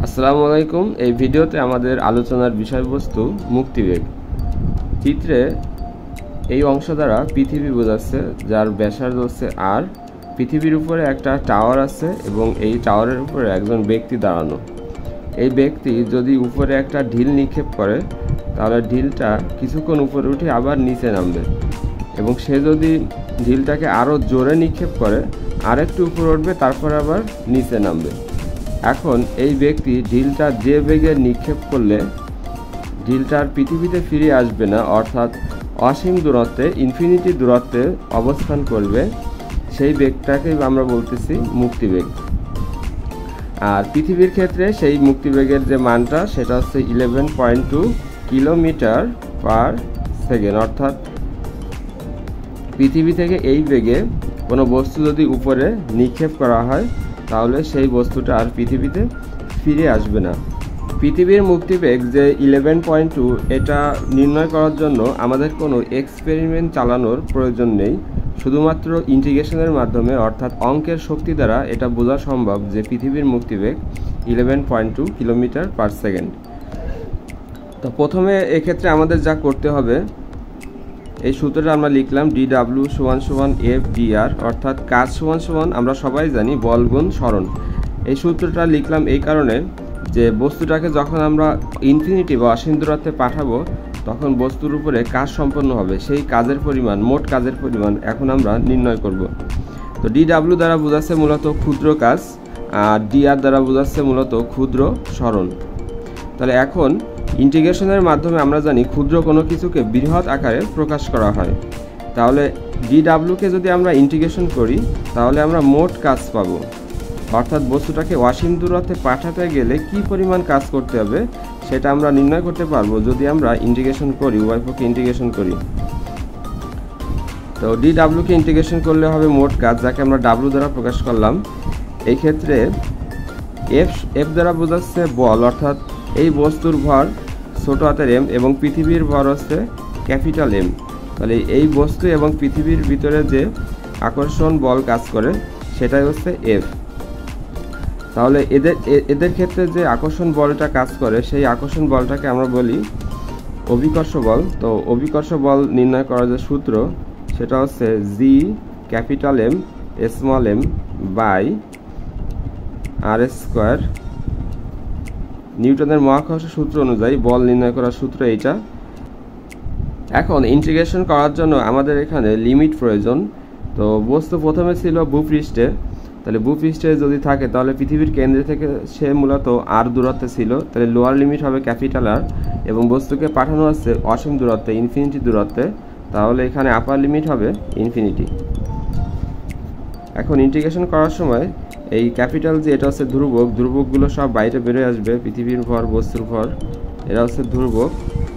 আসসালামু আলাইকুম। এই ভিডিওতে আমাদের আলোচনার বিষয়বস্তু মুক্তিবেগ। চিত্রে এই অংশ দ্বারা পৃথিবী বোঝাচ্ছে, যার ব্যাসার্ধ হচ্ছে আর। পৃথিবীর উপরে একটা টাওয়ার আছে এবং এই টাওয়ারের উপরে একজন ব্যক্তি দাঁড়ানো। এই ব্যক্তি যদি উপরে একটা ঢিল নিক্ষেপ করে, তাহলে ঢিলটা কিছুক্ষণ উপরে উঠে আবার নিচে নামবে, এবং সে যদি ঢিলটাকে আরও জোরে নিক্ষেপ করে আরেকটু উপরে উঠবে, তারপর আবার নিচে নামবে। এখন এই ব্যক্তি ঢিলটা যে বেগে নিক্ষেপ করলে ঢিলটা আর পৃথিবীতে ফিরে আসবে না, অর্থাৎ অসীম দূরত্বে, ইনফিনিটি দূরত্বে অবস্থান করবে, সেই বেগটাকে আমরা বলতেছি মুক্তিবেগ। আর পৃথিবীর ক্ষেত্রে সেই মুক্তিবেগের যে মানটা, সেটা হচ্ছে 11.2 কিলোমিটার পার সেকেন্ড। অর্থাৎ পৃথিবী থেকে এই বেগে কোনো বস্তু যদি উপরে নিক্ষেপ করা হয়, তাহলে সেই বস্তুটা আর পৃথিবীতে ফিরে আসবে না। পৃথিবীর মুক্তিবেগ যে 11.2, এটা নির্ণয় করার জন্য আমাদের কোনো এক্সপেরিমেন্ট চালানোর প্রয়োজন নেই। শুধুমাত্র ইন্টিগ্রেশনের মাধ্যমে, অর্থাৎ অঙ্কের শক্তি দ্বারা এটা বোঝা সম্ভব যে পৃথিবীর মুক্তিবেগ 11.2 কিলোমিটার পার সেকেন্ড। তো প্রথমে এক্ষেত্রে আমাদের যা করতে হবে, এই সূত্রটা আমরা লিখলাম DW = FDR, অর্থাৎ কাজ সমান আমরা সবাই জানি বল গুণ সরণ। এই সূত্রটা লিখলাম এই কারণে যে বস্তুটাকে যখন আমরা ইনফিনিটি বা অসীম দূরত্বে পাঠাবো, তখন বস্তুর উপরে কাজ সম্পন্ন হবে। সেই কাজের পরিমাণ, মোট কাজের পরিমাণ এখন আমরা নির্ণয় করব। তো DW দ্বারা বোঝাচ্ছে মূলত ক্ষুদ্র কাজ, আর DR দ্বারা বোঝাচ্ছে মূলত ক্ষুদ্র সরণ। তাহলে এখন ইন্টিগ্রেশনের মাধ্যমে আমরা জানি ক্ষুদ্র কোনো কিছুকে বৃহৎ আকারে প্রকাশ করা হয়। তাহলে DWকে যদি আমরা ইন্টিগ্রেশন করি, তাহলে আমরা মোট কাজ পাবো, অর্থাৎ বস্তুটাকে অসীম দূরত্বে পাঠাতে গেলে কি পরিমাণ কাজ করতে হবে সেটা আমরা নির্ণয় করতে পারবো যদি আমরা ইন্টিগ্রেশন করি, উভয়পক্ষে ইন্টিগ্রেশন করি। তো DWকে ইন্টিগ্রেশন করলে হবে মোট কাজ, যাকে আমরা W দ্বারা প্রকাশ করলাম। এই ক্ষেত্রে F দ্বারা বোঝাচ্ছে বল, অর্থাৎ এই বস্তুর ভর ছোট হাতের M এবং পৃথিবীর ভর হচ্ছে ক্যাপিটাল M। তাহলে এই বস্তু এবং পৃথিবীর ভিতরে যে আকর্ষণ বল কাজ করে, সেটাই হচ্ছে F। তাহলে এদের ক্ষেত্রে যে আকর্ষণ বলটা কাজ করে, সেই আকর্ষণ বলটাকে আমরা বলি অভিকর্ষ বল। তো অভিকর্ষ বল নির্ণয় করার যে সূত্র, সেটা হচ্ছে G(m)(r²) নিউটনের মহাকর্ষ সূত্র অনুযায়ী বল নির্ণয় করার সূত্র এইটা। এখন ইন্টিগ্রেশন করার জন্য আমাদের এখানে লিমিট প্রয়োজন। তো বস্তু প্রথমে ছিল ভূপৃষ্ঠে, তাহলে ভূপৃষ্ঠে যদি থাকে তাহলে পৃথিবীর কেন্দ্র থেকে সে মূলত আর দূরত্বে ছিল, তাহলে লোয়ার লিমিট হবে ক্যাপিটাল আর, এবং বস্তুকে পাঠানো হচ্ছে অসীম দূরত্বে, ইনফিনিটি দূরত্বে, তাহলে এখানে আপার লিমিট হবে ইনফিনিটি। এখন ইন্টিগ্রেশন করার সময় এই ক্যাপিটাল যে, এটা হচ্ছে ধ্রুবক, ধ্রুবকগুলো সব বাইরে বেরোয় আসবে। পৃথিবীর ভর, বস্তুর ভর, এরা হচ্ছে ধ্রুবক,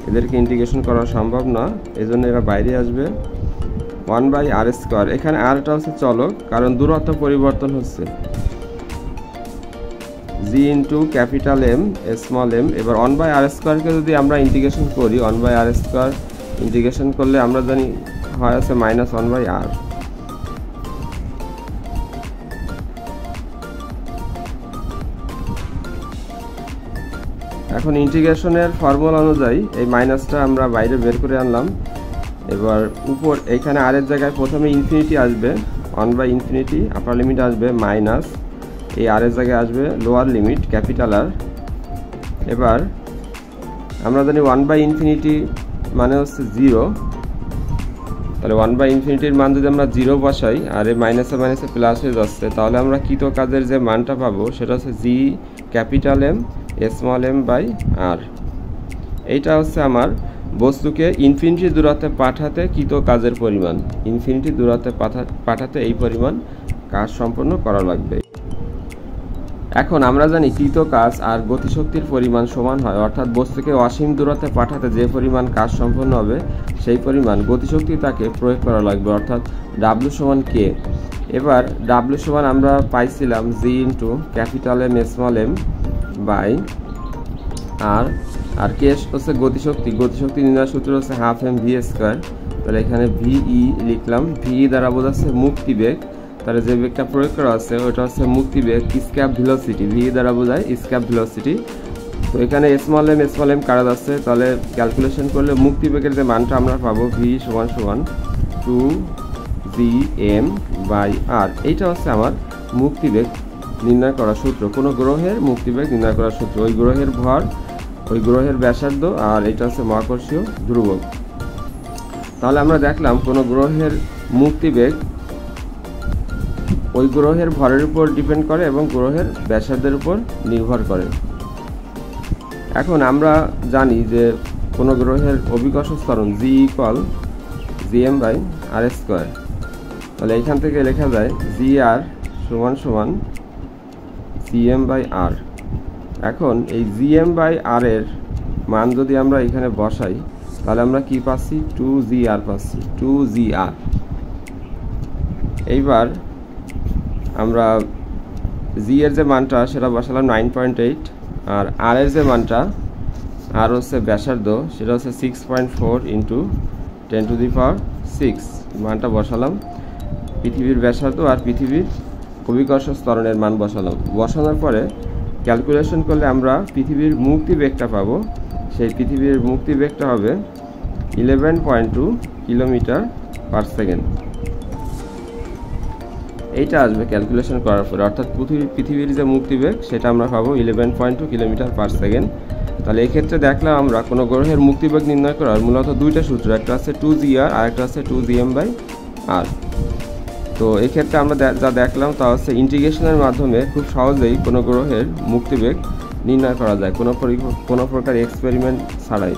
এদেরকে ইন্টিগ্রেশন করা সম্ভব না, এজন্য এরা বাইরে আসবে। 1/r², এখানে আরটা হচ্ছে চলক, কারণ দূরত্ব পরিবর্তন হচ্ছে। G(M)(m). এবার 1/r²কে যদি আমরা ইন্টিগ্রেশন করি, 1/r² ইন্টিগ্রেশন করলে আমরা জানি হয় আছে -1/r। এখন ইন্টিগ্রেশনের ফর্মুলা অনুযায়ী এই মাইনাসটা আমরা বাইরে বের করে আনলাম। এবার উপর এইখানে আর এর জায়গায় প্রথমে ইনফিনিটি আসবে, 1/∞, আপার লিমিট আসবে মাইনাস, এই আর এর জায়গায় আসবে লোয়ার লিমিট ক্যাপিটাল আর। এবার আমরা জানি 1/∞ মানে হচ্ছে 0, তাহলে 1/∞ মান যদি আমরা 0 বসাই, আর এই মাইনাসে মাইনাসে প্লাস হয়ে যাচ্ছে, তাহলে আমরা কৃত কাজের যে মানটা পাবো সেটা হচ্ছে G(M)(m)(r). এইটা হচ্ছে আমার বস্তুকে ইনফিনিটি দূরত্বে পাঠাতে কৃত কাজের পরিমাণ। ইনফিনিটি দূরত্বে পাঠাতে এই পরিমাণ কাজ সম্পন্ন করা লাগবে। এখন আমরা জানি কৃত কাজ আর গতিশক্তির পরিমাণ সমান হয়, অর্থাৎ বস্তুকে অসীম দূরত্বে পাঠাতে যে পরিমাণ কাজ সম্পন্ন হবে, সেই পরিমাণ গতিশক্তি তাকে প্রয়োগ করা লাগবে, অর্থাৎ W = K। এবার W সমান আমরা পাইছিলাম G(M)(m)(r), আর কে হচ্ছে গতিশক্তি। গতিশক্তি নির্ণয়ের সূত্র হচ্ছে 1/2 mv²। তাহলে এখানে VE লিখলাম, VE দ্বারা বোঝাচ্ছে মুক্তিবেগ। তাহলে যে বেগটা প্রয়োগ করা আছে ওটা হচ্ছে মুক্তিবেগ স্ক্যাপ ভেলোসিটি, ভি দ্বারা বোঝায় স্ক্যাপ ভেলোসিটি। তো এখানে স্মল এম কারা যাচ্ছে, তাহলে ক্যালকুলেশন করলে মুক্তিবেগের যে মানটা আমরা পাবো ভি সমান সমান 2gm/r। এইটা হচ্ছে আমার মুক্তিবেগ নির্ণয় করার সূত্র, কোনো গ্রহের মুক্তিবেগ নির্ণয় করার সূত্র। ওই গ্রহের ভর, ওই গ্রহের ব্যাসার্ধ, আর এটা হচ্ছে মহাকর্ষীয় ধ্রুবক। তাহলে আমরা দেখলাম কোনো গ্রহের মুক্তিবেগ ওই গ্রহের ভরের উপর ডিপেন্ড করে এবং গ্রহের ব্যাসার্ধের উপর নির্ভর করে। এখন আমরা জানি যে কোনো গ্রহের অভিকর্ষ ত্বরণ G=gm/r²। তাহলে এইখান থেকে লেখা যায় gr = gm/r। এখন এই gm/r এর মান যদি আমরা এখানে বসাই তাহলে আমরা কি পাচ্ছি, 2gr পাচ্ছি, 2gr। এইবার আমরা জি এর যে মানটা সেটা বসালাম 9.8, আর আর এর যে মানটা, আর হচ্ছে ব্যাসার্ধ, সেটা হচ্ছে 6.4 × 10⁶ মানটা বসালাম। পৃথিবীর ব্যাসার্ধ আর পৃথিবীর অভিকর্ষ ত্বরণের মান বসালাম। বসানোর পরে ক্যালকুলেশন করলে আমরা পৃথিবীর মুক্তিবেগটা পাবো। সেই পৃথিবীর মুক্তিবেগটা হবে 11.2 km/s। এইটা আসবে ক্যালকুলেশন করার পরে, অর্থাৎ পৃথিবীর যে মুক্তিবেগ সেটা আমরা পাবো 11.2 km/s। তাহলে এক্ষেত্রে দেখলাম আমরা কোনো গ্রহের মুক্তিবেগ নির্ণয় করার মূলত দুইটা সূত্র, একটা আছে 2gr আর একটা আছে 2gm/r। তো এক্ষেত্রে আমরা যা দেখলাম তা হচ্ছে ইন্টিগ্রেশনের মাধ্যমে খুব সহজেই কোনো গ্রহের মুক্তিবেগ নির্ণয় করা যায়, কোনো প্রকার এক্সপেরিমেন্ট ছাড়াই।